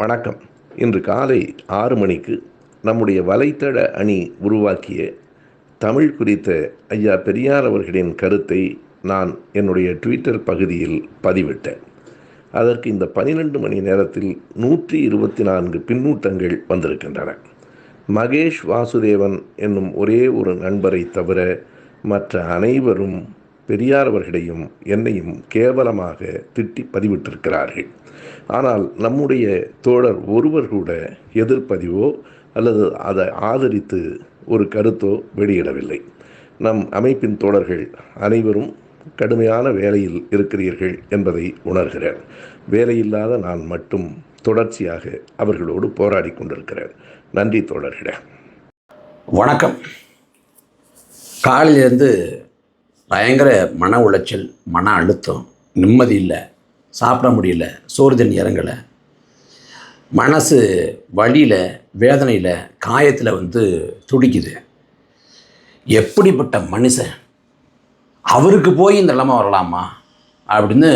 வணக்கம். இன்று காலை 6 மணிக்கு நம்முடைய வலைத்தள அணி உருவாக்கிய தமிழ் குறித்த ஐயா பெரியார் அவர்களின் கருத்தை நான் என்னுடைய ட்விட்டர் பகுதியில் பதிவிட்டேன். அதற்கு இந்த 12 மணி நேரத்தில் 124 பின்னூட்டங்கள் வந்திருக்கின்றன. மகேஷ் வாசுதேவன் என்னும் ஒரே ஒரு நண்பரை தவிர மற்ற அனைவரும் பெரியார் அவர்களையும் என்னையும் கேவலமாக திட்டி பதிவிட்டிருக்கிறார்கள். ஆனால் நம்முடைய தோழர் ஒருவர் கூட எதிர்ப்பதிவோ அல்லது அதை ஆதரித்து ஒரு கருத்தோ வெளியிடவில்லை. நம் அமைப்பின் தோழர்கள் அனைவரும் கடுமையான வேலையில் இருக்கிறீர்கள் என்பதை உணர்கிறேன். வேலையில்லாத நான் மட்டும் தொடர்ச்சியாக அவர்களோடு போராடி கொண்டிருக்கிறேன். நன்றி தோழர்களே. வணக்கம். காலையிலேருந்து பயங்கர மன உளைச்சல், மன அழுத்தம், நிம்மதி இல்லை, சாப்பிட முடியல, சோறு தண்ணி இறங்கலை, மனசு வலியில், வேதனையில், காயத்தில் துடிக்குது. எப்படிப்பட்ட மனுஷன், அவருக்கு போய் இந்த நிலைமை வரலாமா அப்படின்னு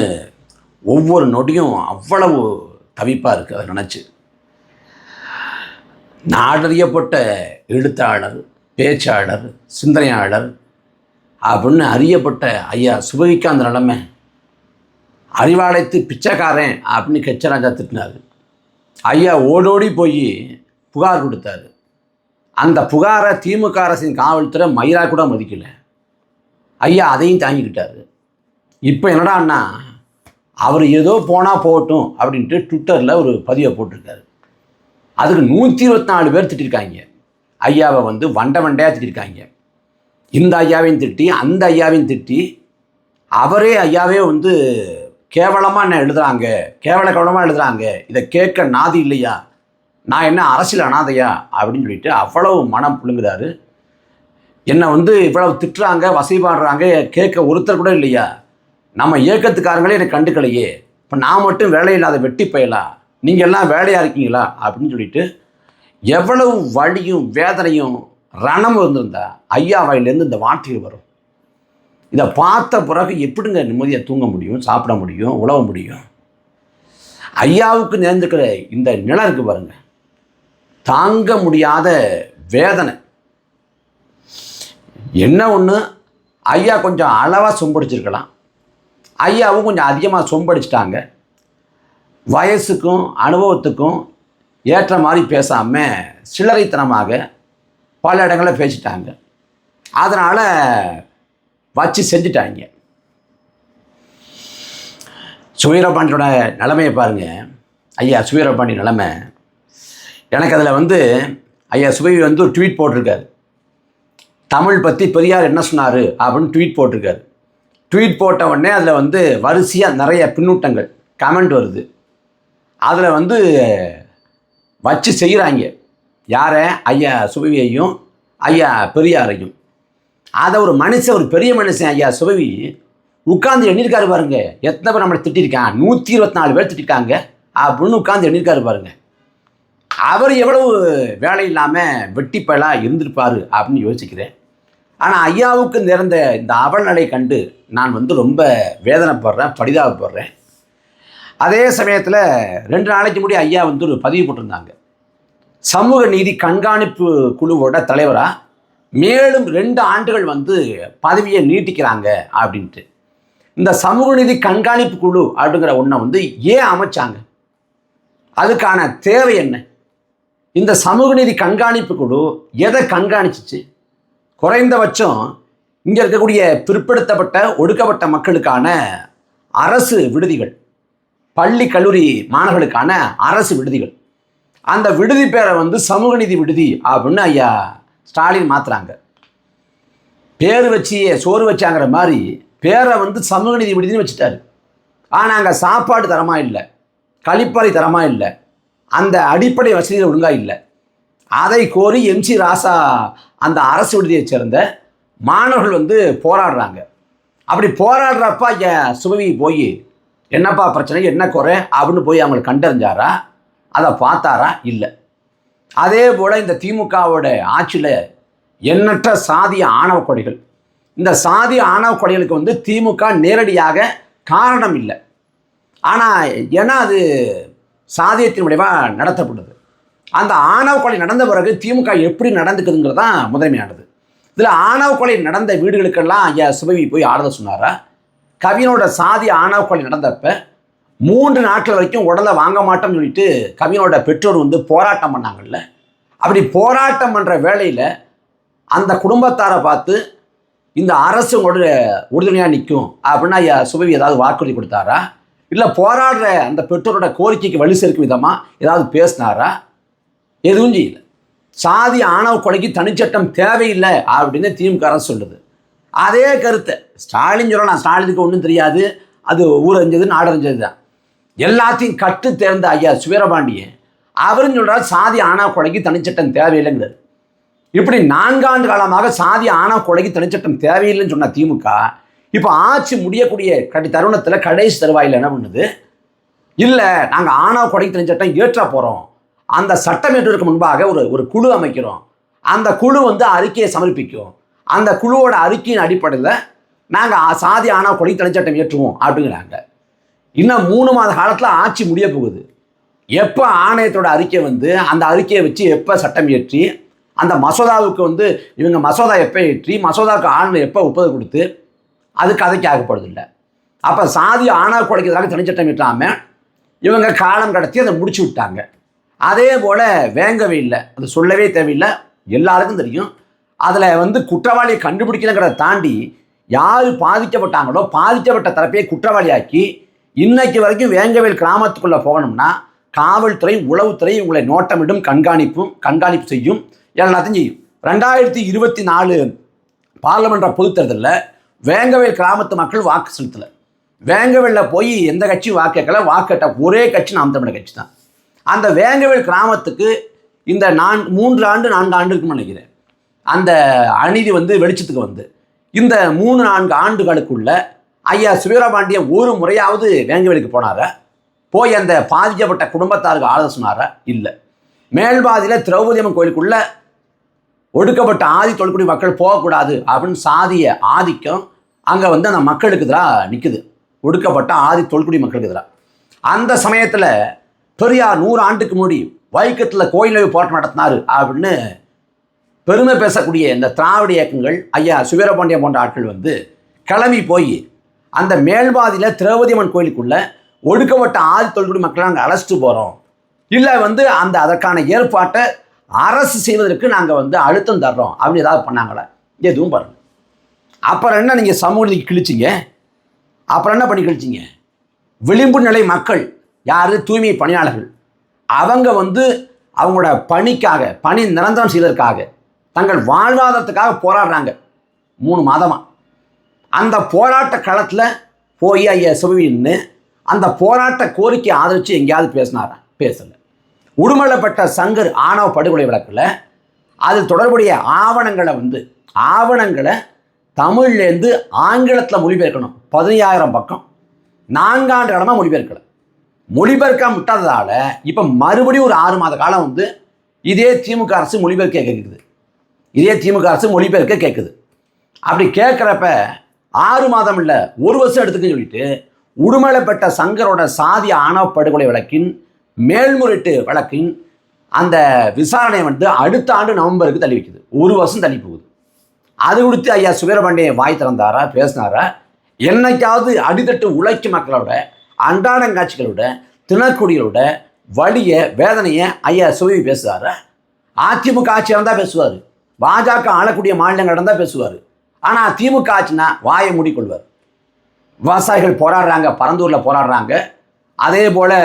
ஒவ்வொரு நொடியும் அவ்வளவு தவிப்பாக இருக்குது. அதை நினச்சி நாடறியப்பட்ட எழுத்தாளர், பேச்சாளர், சிந்தனையாளர் அப்படின்னு அறியப்பட்ட ஐயா சுபவிக்கு அந்த நிலைமை, அறிவாலயத்து பிச்சைக்காரன் அப்படின்னு கெச்சராஜா திட்டினார். ஐயா ஓடோடி போய் புகார் கொடுத்தாரு. அந்த புகாரை திமுக அரசின் காவல்துறை மயிலா கூட மதிக்கலை. ஐயா அதையும் தாங்கிக்கிட்டார். இப்போ என்னடான்னா அவர் ஏதோ போனால் போகட்டும் அப்படின்ட்டு ட்விட்டரில் ஒரு பதிவை போட்டிருக்காரு. அதுக்கு 124 பேர் திட்டிருக்காங்க. ஐயாவை வண்டையாக திட்டிருக்காங்க. இந்த ஐயாவையும் திட்டி, அந்த ஐயாவையும் திட்டி, அவரே ஐயாவே கேவலமாக என்ன எழுதுகிறாங்க, கேவலமாக எழுதுகிறாங்க, இதை கேட்க நாதி இல்லையா, நான் என்ன அரசியல் அனாதையா அப்படின்னு சொல்லிட்டு அவ்வளவு மனம் புழுங்குறாரு. என்னை இவ்வளவு திட்டுறாங்க, வசைபாடுறாங்க, கேட்க ஒருத்தர் கூட இல்லையா, நம்ம இயக்கத்துக்காரங்களே என்னை கண்டுக்கலையே, இப்போ நான் மட்டும் வேலையில்லாத வெட்டி போயலாம், நீங்கள் எல்லாம் வேலையாக இருக்கீங்களா அப்படின்னு சொல்லிட்டு எவ்வளவு வலியும் வேதனையும் ரணம் இருந்திருந்தா ஐயா வாயிலேருந்து இந்த வார்த்தைகள் வரும். இதை பார்த்த பிறகு எப்படிங்க நிம்மதியாக தூங்க முடியும், சாப்பிட முடியும், உழவ முடியும்? ஐயாவுக்கு நேர்ந்துக்கிற இந்த நிலை இருக்கு பாருங்க, தாங்க முடியாத வேதனை. என்ன ஒன்று, ஐயா கொஞ்சம் அளவாக சொம்படிச்சிருக்கலாம், ஐயாவும் கொஞ்சம் அதிகமாக சொம்படிச்சிட்டாங்க. வயசுக்கும் அனுபவத்துக்கும் ஏற்ற மாதிரி பேசாமல் சில்லறைத்தனமாக பல இடங்களில் பேசிட்டாங்க. அதனால் வச்சு செஞ்சிட்டாங்க. சுவீரபாண்டியோட நிலைமையை பாருங்கள். ஐயா சுவீரபாண்டி நிலைமை, எனக்கு அதில் ஐயா சுபவி ஒரு ட்வீட் போட்டிருக்காரு. தமிழ் பற்றி பெரியார் என்ன சொன்னார் அப்படின்னு ட்வீட் போட்டிருக்காரு. ட்வீட் போட்ட உடனே அதில் வரிசையாக நிறைய பின்னூட்டங்கள், கமெண்ட் வருது. அதில் வச்சு செய்கிறாங்க. யாரை? ஐயா சுபவியையும் ஐயா பெரியாரையும். அதை ஒரு மனுஷன், ஒரு பெரிய மனுஷன் ஐயா சுபவி உட்காந்து எண்ணிருக்காரு பாருங்க. எத்தனை பேர் நம்மளை திட்டிருக்கான், 124 பேர் திட்டிருக்காங்க அப்படின்னு உட்காந்து எண்ணிருக்காரு பாருங்க. அவர் எவ்வளவு வேலை இல்லாமல் வெட்டிப்பயலாக இருந்திருப்பார் அப்படின்னு யோசிக்கிறேன். ஆனால் ஐயாவுக்கு நிறந்த இந்த அவல்நிலை கண்டு நான் ரொம்ப வேதனைப்படுறேன், பரிதாபப்படுறேன். அதே சமயத்தில் 2 நாளைக்கு முன்னாடி ஐயா ஒரு பதிவு போட்டிருந்தாங்க. சமூக நீதி கண்காணிப்பு குழுவோட தலைவராக மேலும் 2 ஆண்டுகள் பதவியை நீட்டிக்கிறாங்க அப்படின்ட்டு. இந்த சமூக நீதி கண்காணிப்பு குழு அப்படிங்கிற ஒன்றை ஏன் அமைச்சாங்க? அதுக்கான தேவை என்ன? இந்த சமூக நீதி கண்காணிப்பு குழு எதை கண்காணிச்சிச்சு? குறைந்தபட்சம் இங்கே இருக்கக்கூடிய பிற்படுத்தப்பட்ட ஒடுக்கப்பட்ட மக்களுக்கான அரசு விடுதிகள், பள்ளி கல்லூரி மாணவர்களுக்கான அரசு விடுதிகள், அந்த விடுதி பேரை சமூக நீதி விடுதி அப்படின்னு ஐயா ஸ்டாலின் மாற்றுறாங்க. பேர் வச்சு சோறு வச்சாங்கிற மாதிரி பேரை சமூக நீதி விடுதின்னு வச்சுட்டாரு. ஆனால் அங்கே சாப்பாடு தரமாக இல்லை, கழிப்பறை தரமாக இல்லை, அந்த அடிப்படை வசதிகள் ஒழுங்காக இல்லை. அதை கோரி MC ராசா அந்த அரசு விடுதியை சேர்ந்த மாணவர்கள் போராடுறாங்க. அப்படி போராடுறப்ப ஐயா சுபவி போய் என்னப்பா பிரச்சனை, என்ன குறை அப்படின்னு போய் அவங்களை கண்டறிஞ்சாரா? அதை பார்த்தாரா? இல்லை. அதே போல் இந்த திமுகவோட ஆட்சியில் எண்ணற்ற சாதிய ஆணவ கொலைகள், இந்த சாதிய ஆணவ கொலைகளுக்கு திமுக நேரடியாக காரணம் இல்லை. ஆனால் ஏன்னா அது சாதியத்தின் விளைவாக நடத்தப்படுது. அந்த ஆணவ கொலை நடந்த பிறகு திமுக எப்படி நடந்துக்குதுங்கிறது தான் முதன்மையானது. இதில் ஆணவ கொலை நடந்த வீடுகளுக்கெல்லாம் ஐயா சுபவி போய் ஆறுதல் சொன்னாரா? கவினோட சாதி ஆணவ கொலை நடந்தப்ப 3 நாட்கள் வரைக்கும் உடலை வாங்க மாட்டோம்னு சொல்லிட்டு கவினோட பெற்றோர் வந்து போராட்டம் பண்ணாங்கல்ல. அப்படி போராட்டம் பண்ணுற வேளையில் அந்த குடும்பத்தாரை பார்த்து இந்த அரசு உறுதுணையாக நிற்கும் அப்படின்னா ஐயா சுபவி ஏதாவது வாக்குறுதி கொடுத்தாரா? இல்லை போராடுற அந்த பெற்றோரோட கோரிக்கைக்கு வலு சேர்க்கும் விதமாக ஏதாவது பேசினாரா? எதுவும் செய்யல. சாதி ஆணவ கொலைக்கு தனிச்சட்டம் தேவையில்லை அப்படின்னு திமுக அரசு சொல்லுது. அதே கருத்தை ஸ்டாலின் சொல்லலாம். ஸ்டாலினுக்கு ஒன்றும் தெரியாது, அது ஊரறிஞ்சது நாடறிஞ்சது தான். எல்லாத்தையும் கற்று தேர்ந்த ஐயா சுவீரபாண்டியன் அவரும் சொல்கிறார் சாதி ஆணவ கொலைக்கு தனிச்சட்டம் தேவையில்லைங்கிறது. இப்படி 4 ஆண்டு காலமாக சாதி ஆணவ கொலைக்கு தனிச்சட்டம் தேவையில்லைன்னு சொன்ன திமுக இப்போ ஆட்சி முடியக்கூடிய தருணத்தில் கடைசி தருவாயில் என்ன பண்ணுது? இல்லை, நாங்கள் ஆணவ கொலைக்கு தனிச்சட்டம் ஏற்ற போகிறோம், அந்த சட்டம் ஏற்றுவதற்கு முன்பாக ஒரு குழு அமைக்கிறோம், அந்த குழு வந்து அறிக்கையை சமர்ப்பிக்கும், அந்த குழுவோட அறிக்கையின் அடிப்படையில் நாங்கள் சாதி ஆணவ கொலைக்கு தனிச்சட்டம் ஏற்றுவோம் அப்படிங்கிறாங்க. இன்னும் 3 மாத காலத்தில் ஆட்சி முடிய போகுது. எப்போ ஆணையத்தோட அறிக்கை வந்து அந்த அறிக்கையை வச்சு எப்போ சட்டம் ஏற்றி அந்த மசோதாவுக்கு வந்து இவங்க மசோதா எப்போ ஏற்றி மசோதாவுக்கு ஆளுநர் எப்போ ஒப்புதல் கொடுத்து அது கதைக்கு ஆகப்படுதில்லை. அப்போ சாதி ஆணவ கொலைக்கு எதிராக தனிச்சட்டம் ஏற்றாமல் இவங்க காலம் கடத்தி அதை முடிச்சு விட்டாங்க. அதே போல் வேங்கவே இல்லை, அது சொல்லவே தேவையில்லை, எல்லாருக்கும் தெரியும். அதில் வந்து குற்றவாளியை கண்டுபிடிக்கணுங்கிறத தாண்டி யார் பாதிக்கப்பட்டாங்களோ பாதிக்கப்பட்ட தரப்பையை குற்றவாளியாக்கி இன்னைக்கு வரைக்கும் வேங்கவேல் கிராமத்துக்குள்ளே போகணும்னா காவல்துறை உளவுத்துறை உங்களை நோட்டமிடும் கண்காணிப்பு செய்யும், எல்லாத்தையும் செய்யும். 2024 பார்லிமெண்ட் பொதுத் தேர்தலில் வேங்கவேல் கிராமத்து மக்கள் வாக்கு செலுத்தலை. வேங்கவேலில் போய் எந்த கட்சியும் வாக்கு கேட்கல. வாக்கு கேட்ட ஒரே கட்சி நாம் தமிழர் கட்சி தான். அந்த வேங்கவேல் கிராமத்துக்கு இந்த 3 ஆண்டு 4 ஆண்டு இருக்குன்னு நினைக்கிறேன் அந்த அநீதி வந்து வெளிச்சத்துக்கு வந்து இந்த 3-4 ஆண்டுகளுக்குள்ள ஐயா சுவீரபாண்டியன் ஒரு முறையாவது வேங்கவேலுக்கு போனாரா? போய் அந்த பாதிக்கப்பட்ட குடும்பத்தாருக்கு ஆறுதல் சொன்னாரா? இல்லை. மேல்பாதியில் திரௌபதி அம்மன் கோயிலுக்குள்ள ஒடுக்கப்பட்ட ஆதி தொல்குடி மக்கள் போகக்கூடாது அப்படின்னு சாதிய ஆதிக்கம் அங்கே வந்து அந்த மக்களுக்கு எதிராக நிற்குது, ஒடுக்கப்பட்ட ஆதி தொல்குடி மக்களுக்கு எதிராக. அந்த சமயத்தில் பெரியார் 100 ஆண்டுக்கு முன்னாடி வைக்கத்தில் கோயில் போராட்டம் நடத்தினார் அப்படின்னு பெருமை பேசக்கூடிய இந்த திராவிட இயக்கங்கள் ஐயா சுவீரபாண்டியன் போன்ற ஆட்கள் வந்து கிளம்பி போய் அந்த மேல்பாதியில் திரௌபதி அம்மன் கோயிலுக்குள்ளே ஒடுக்கப்பட்ட ஆதி தொல்குடி மக்களை நாங்கள் அழைச்சிட்டு போகிறோம், இல்லை வந்து அதற்கான ஏற்பாட்டை அரசு செய்வதற்கு நாங்கள் வந்து அழுத்தம் தர்றோம் அப்படின்னு ஏதாவது பண்ணாங்களா? எதுவும் பாருங்கள். அப்புறம் என்ன நீங்கள் சமூகத்துக்கு கிழிச்சிங்க? அப்புறம் என்ன பண்ணி கிழிச்சிங்க? விளிம்பு நிலை மக்கள் யார்? தூய்மை பணியாளர்கள். அவங்க வந்து அவங்களோட பணி நிரந்தரம் செய்வதற்காக தங்கள் வாழ்வாதாரத்துக்காக போராடுறாங்க 3 மாதமாக. அந்த போராட்ட களத்தில் போய் ஐயா சுபவின்னு அந்த போராட்ட கோரிக்கை ஆதரித்து எங்கேயாவது பேசினாரா? பேசலை. உடுமலைப்பட்ட சங்கர் ஆணவ படுகொலை வழக்கில் அது தொடர்புடைய ஆவணங்களை தமிழ்லேருந்து ஆங்கிலத்தில் மொழிபெயர்க்கணும். 15,000 பக்கம் 4 ஆண்டு காலமாக மொழிபெயர்க்கலை. மொழிபெயர்க்க முட்டாததால் இப்போ மறுபடியும் ஒரு 6 மாத காலம் வந்து இதே திமுக அரசு மொழிபெயர்க்க கேட்குது. அப்படி கேட்குறப்ப 6 மாதம் இல்லை 1 வருஷம் எடுத்துக்குன்னு சொல்லிட்டு உடுமலைப்பட்ட சங்கரோட சாதி ஆணவ படுகொலை வழக்கின் மேல்முறையீட்டு வழக்கின் அந்த விசாரணை வந்து அடுத்த ஆண்டு நவம்பருக்கு தள்ளி வைக்குது. 1 வருஷம் தள்ளி போகுது. அது குறித்து ஐயா சுவீரபாண்டியன் வாய் திறந்தாரா? பேசினாரா? என்னைக்காவது அடித்தட்டு உழைக்கும் மக்களோட அன்றாடங்காட்சிகளோட தினக்குடிகளோட வலியை வேதனையை ஐயா சுபவி பேசுவாரா? அதிமுக ஆட்சி இருந்தால் பேசுவார், பாஜக ஆளக்கூடிய மாநிலங்கள் இருந்தால் பேசுவார். ஆனால் திமுக ஆட்சினா வாயை மூடிக்கொள்வார். விவசாயிகள் போராடுறாங்க, பரந்தூரில் போராடுறாங்க, அதே போல்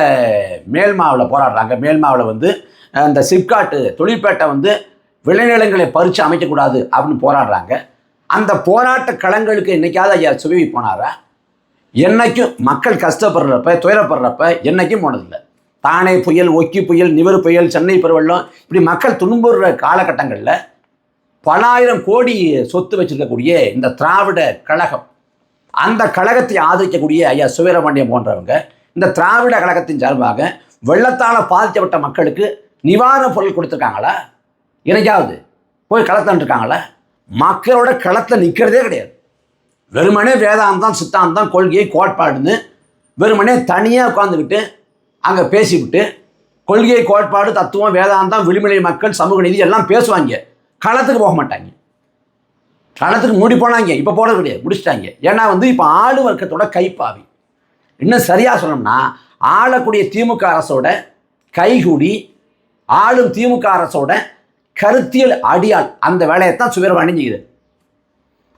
மேல்மாவில் போராடுறாங்க. மேல்மாவில் வந்து இந்த சிப்காட்டு தொழிற்பேட்டை வந்து விளைநிலங்களை பறித்து அமைக்கக்கூடாது அப்படின்னு போராடுறாங்க. அந்த போராட்ட களங்களுக்கு என்றைக்காவது ஐயா சுபவி போனாரா? என்றைக்கும் மக்கள் கஷ்டப்படுறப்ப துயரப்படுறப்ப என்றைக்கும் போனதில்லை. தானே புயல், ஒக்கி புயல், நிவர் புயல், சென்னை பெருவெள்ளம், இப்படி மக்கள் துன்புறுற காலகட்டங்களில் பல ஆயிரம் கோடி சொத்து வச்சிருக்கக்கூடிய இந்த திராவிட கழகம், அந்த கழகத்தை ஆதரிக்கக்கூடிய ஐயா சுவீரபாண்டியன் போன்றவங்க இந்த திராவிட கழகத்தின் சார்பாக வெள்ளத்தால் பாதிக்கப்பட்ட மக்களுக்கு நிவாரண பொருள் கொடுத்துருக்காங்களா? என்னைக்காவது போய் களத்தில் இருக்காங்களா? மக்களோட களத்தில் நிற்கிறதே கிடையாது. வெறுமனே வேதாந்தம் சித்தாந்தம் கொள்கையை கோட்பாடுன்னு வெறுமனே தனியாக உட்காந்துக்கிட்டு அங்கே பேசிவிட்டு கொள்கை, கோட்பாடு, தத்துவம், வேதாந்தம், விளிமலை மக்கள், சமூக நீதி எல்லாம் பேசுவாங்க. களத்துக்கு போக மாட்டாங்க. களத்துக்கு மூடி போனாங்க, இப்போ போகிறது கிடையாது, முடிச்சிட்டாங்க. ஏன்னா இப்போ ஆளு வர்க்கத்தோட கைப்பாவி. இன்னும் சரியாக சொல்லணும்னா ஆளக்கூடிய திமுக அரசோட கைகூடி ஆளும் திமுக அரசோட கருத்தியல் அடியால் அந்த வேலையை தான் சுவீரபாண்டி செய்யுது.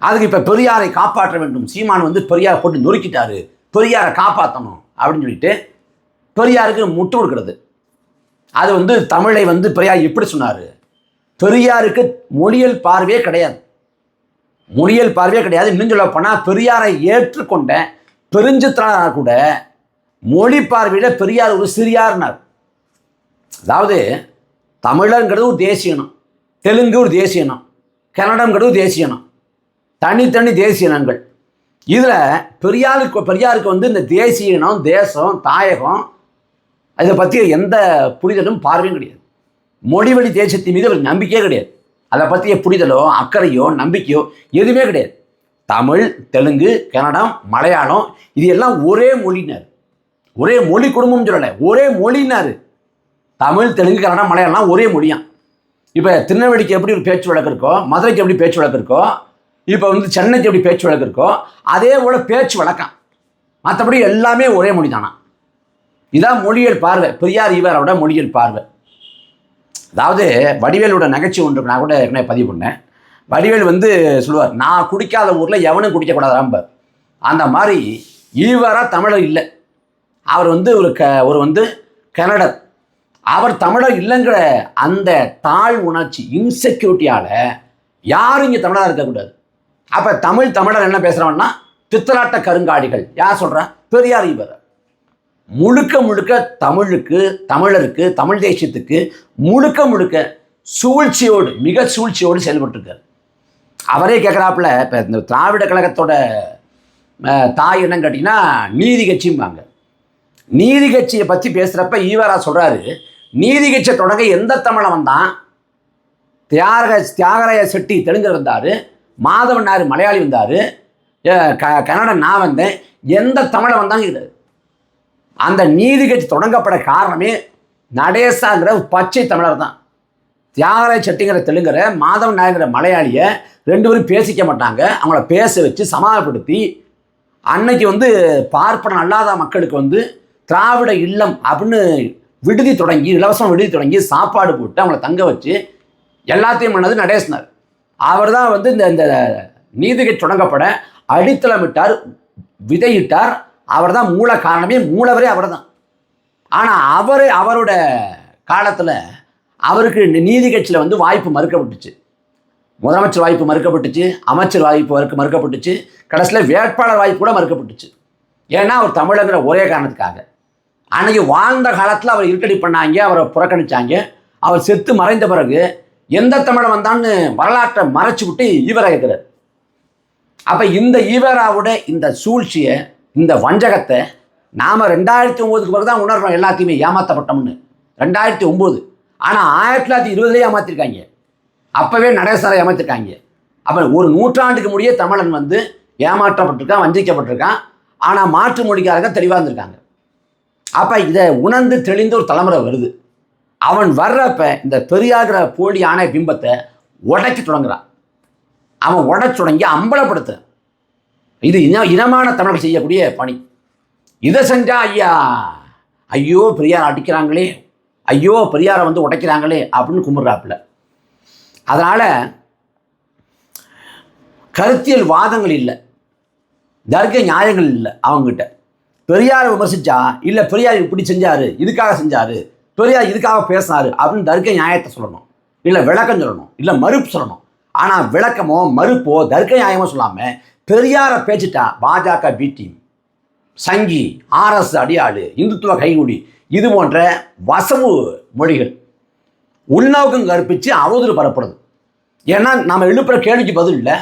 அதுக்கு இப்போ பெரியாரை காப்பாற்ற வேண்டும், சீமான் பெரியாரை போட்டு நொறுக்கிட்டாரு, பெரியாரை காப்பாற்றணும் அப்படின்னு சொல்லிட்டு பெரியாருக்கு முட்டு கொடுக்கிறது. அது தமிழை பெரியார் எப்படி சொன்னார்? பெரியாருக்கு மொழியல் பார்வையே கிடையாது, மொழியல் பார்வையே கிடையாது. இன்னும் சொல்ல போனால் பெரியாரை ஏற்றுக்கொண்ட பெருஞ்சித்திரனார் கூட மொழி பார்வையில் பெரியார் ஒரு சிறியார்னார். அதாவது தமிழங்கிறது ஒரு தேசிய இனம், தெலுங்கு ஒரு தேசிய இனம், கன்னடங்கிறது ஒரு தேசிய இனம், தனித்தனி தேசிய இனங்கள். இதில் பெரியாருக்கு இந்த தேசிய இனம், தேசம், தாயகம் இதை பற்றி எந்த புரிதலும் பார்வையும் கிடையாது. மொழிவழி தேசத்தின் மீது அவருக்கு நம்பிக்கையே கிடையாது. அதை பற்றிய புரிதலோ அக்கறையோ நம்பிக்கையோ எதுவுமே கிடையாது. தமிழ், தெலுங்கு, கன்னடம், மலையாளம் இது எல்லாம் ஒரே மொழினார். ஒரே மொழி குடும்பம்னு சொல்லலை, ஒரே மொழினார். தமிழ், தெலுங்கு, கன்னடம், மலையாளம்லாம் ஒரே மொழியாம். இப்போ திருநெல்வேலிக்கு எப்படி ஒரு பேச்சு வழக்கு இருக்கோ, மதுரைக்கு எப்படி பேச்சு வழக்கு இருக்கோ, இப்போ சென்னைக்கு எப்படி பேச்சு வழக்கு இருக்கோ, அதே போல் பேச்சு வழக்கம். மற்றபடி எல்லாமே ஒரே மொழி தானா. இதான் மொழியியல் பார்வை, பெரியார் ஈவேராவோட மொழியியல் பார்வை. அதாவது வடிவேலோட நகைச்சுவை ஒன்று நான் கூட ஏற்கனவே பதிவு பண்ணேன். வடிவேல் சொல்லுவார், நான் குடிக்காத ஊரில் எவனும் குடிக்கக்கூடாது ராம்பர். அந்த மாதிரி ஈவேரா தமிழர் இல்லை, அவர் ஒரு கன்னடர். அவர் தமிழர் இல்லைங்கிற அந்த தாழ் உணர்ச்சி, இன்செக்யூரிட்டியால் யாரும் இங்கே தமிழராக இருக்கக்கூடாது. அப்போ தமிழர் என்ன பேசுகிறான்னா பித்தலாட்ட கருங்காடிகள். யார் சொல்கிறா? பெரியார் ஈவேரா. முழுக்க தமிழுக்கு, தமிழருக்கு, தமிழ் தேசியத்துக்கு முழுக்க சூழ்ச்சியோடு, மிக சூழ்ச்சியோடு செயல்பட்டுருக்கார். அவரே கேட்குறாப்புல, இப்போ இந்த திராவிட கழகத்தோட தாய் என்னன்னு கேட்டிங்கன்னா நீதி கட்சிம்பாங்க. நீதி கட்சியை பற்றி பேசுகிறப்ப ஈவேரா சொல்கிறாரு, நீதி கட்சியை தொடங்க எந்த தமிழன் வந்தான்? தியாகராய செட்டி தெலுங்கர் வந்தார், மாதவன் நாயர் மலையாளி வந்தார், கன்னடன் நான் வந்தேன், எந்த தமிழை வந்தாங்க? அந்த நீதி கட்சி தொடங்கப்பட காரணமே நடேசாங்கிற பச்சை தமிழர் தான். தியாகராய செட்டிங்கிற தெலுங்கரை, மாதவன் நாயங்கிற மலையாளியை ரெண்டு பேரும் பேசிக்க மாட்டாங்க. அவங்கள பேச வச்சு சமாதானப்படுத்தி அன்னைக்கு பார்ப்பன அல்லாத மக்களுக்கு திராவிட இல்லம் அப்படின்னு விடுதி தொடங்கி, இலவசம் விடுதி தொடங்கி சாப்பாடு போட்டு அவங்கள தங்க வச்சு எல்லாத்தையும் பண்ணது நடேசனார். அவர் தான் இந்த நீதிகட்சி தொடங்கப்பட அடித்தளமிட்டார், விதையிட்டார். அவர் தான் மூல காரணமே, மூலவரே அவர் தான். ஆனால் அவரோட காலத்தில் அவருக்கு நீதி கட்சியில் வாய்ப்பு மறுக்கப்பட்டுச்சு. முதலமைச்சர் வாய்ப்பு மறுக்கப்பட்டுச்சு, அமைச்சர் வாய்ப்பு மறுக்கப்பட்டுச்சு, கடைசியில் வேட்பாளர் வாய்ப்பு கூட மறுக்கப்பட்டுச்சு. ஏன்னா அவர் தமிழங்கிற ஒரே காரணத்துக்காக. அன்றைக்கி வாழ்ந்த காலத்தில் அவர் இருக்கடி பண்ணாங்க, அவரை புறக்கணித்தாங்க. அவர் செத்து மறைந்த பிறகு எந்த தமிழை வந்தான்னு வரலாற்றை மறைச்சி விட்டு ஈவேரா இருக்கிறார். அப்போ இந்த ஈவேராவோட இந்த சூழ்ச்சியை, இந்த வஞ்சகத்தை நாம் 2009 பிறகு தான் உணர்றோம். எல்லாத்தையுமே ஏமாற்றப்பட்டோம்னு 2009. ஆனால் 1920 ஏமாற்றிருக்காங்க. அப்போவே நடேசரை ஏமாற்றிருக்காங்க. அப்போ ஒரு நூற்றாண்டுக்கு முடிய தமிழன் ஏமாற்றப்பட்டிருக்கான், வஞ்சிக்கப்பட்டிருக்கான். ஆனால் மாற்று மொழிக்காரங்க தெளிவாக இருந்திருக்காங்க. அப்போ இதை உணர்ந்து தெளிந்த ஒரு தலைமுறை வருது. அவன் வர்றப்ப இந்த பெரியாகிற போலி ஆணை பிம்பத்தை உடைக்க தொடங்குறான். அவன் உடைச்சு தொடங்கி அம்பலப்படுத்த, இது இனமான தமிழர்கள் செய்யக்கூடிய பணி. இதை செஞ்சா ஐயோ பெரியார் அடிக்கிறாங்களே, ஐயோ பெரியாரை உடைக்கிறாங்களே அப்படின்னு கும்பிட்றாப்புல. அதனால் கருத்தியல் வாதங்கள் இல்லை, தர்க்க நியாயங்கள் இல்லை அவங்ககிட்ட. பெரியாரை விமர்சிச்சா இல்லை பெரியார் இப்படி செஞ்சார், இதுக்காக செஞ்சார், பெரியார் இதுக்காக பேசினார் அப்படின்னு தர்க்க நியாயத்தை சொல்லணும், இல்லை விளக்கம் சொல்லணும், இல்லை மறுப்பு சொல்லணும். ஆனால் விளக்கமோ மறுப்போ தர்க்க நியாயமோ சொல்லாமல் பெரியாரை பேசிட்டா பாஜக பி டீம், சங்கி, ஆர்எஸ் அடியாளு, இந்துத்துவ கைகூடி, இது போன்ற வசவு மொழிகள் உள்நோக்கம் கற்பித்து அவதூறு பரப்புறது. ஏன்னா நம்ம எழுப்புற கேள்விக்கு பதில் இல்லை.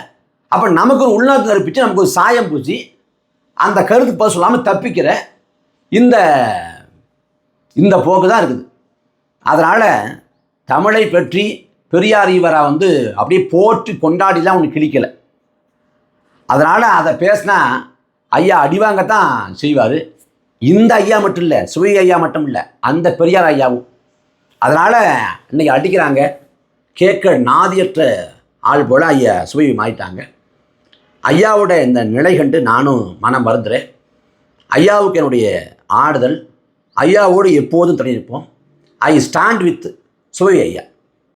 அப்போ நமக்கு ஒரு உள்நோக்கம் கற்பித்து நமக்கு ஒரு சாயம் பூசி அந்த கருத்து பதில் சொல்லாமல் தப்பிக்கிற இந்த போக்கு தான் இருக்குது. அதனால் தமிழை பற்றி பெரியார் ஈவேரா அப்படியே போற்றி கொண்டாடிலாம் ஒன்று கிழிக்கலை. அதனால் அதை பேசினா ஐயா அடிவாங்கத்தான் செய்வார். இந்த ஐயா மட்டும் இல்லை, சுவை ஐயா மட்டும் இல்லை, அந்த பெரியார் ஐயாவும். அதனால் இன்னைக்கு அடிக்கிறாங்க. கேட்க நாதியற்ற ஆள் போல் ஐயா சுவை மாறிட்டாங்க. ஐயாவோட இந்த நிலை கண்டு நானும் மனம் வருந்துறேன். ஐயாவுக்கு என்னுடைய ஆறுதல். ஐயாவோடு எப்போதும் தனி இருப்போம். ஐ ஸ்டாண்ட் வித் சுவை ஐயா.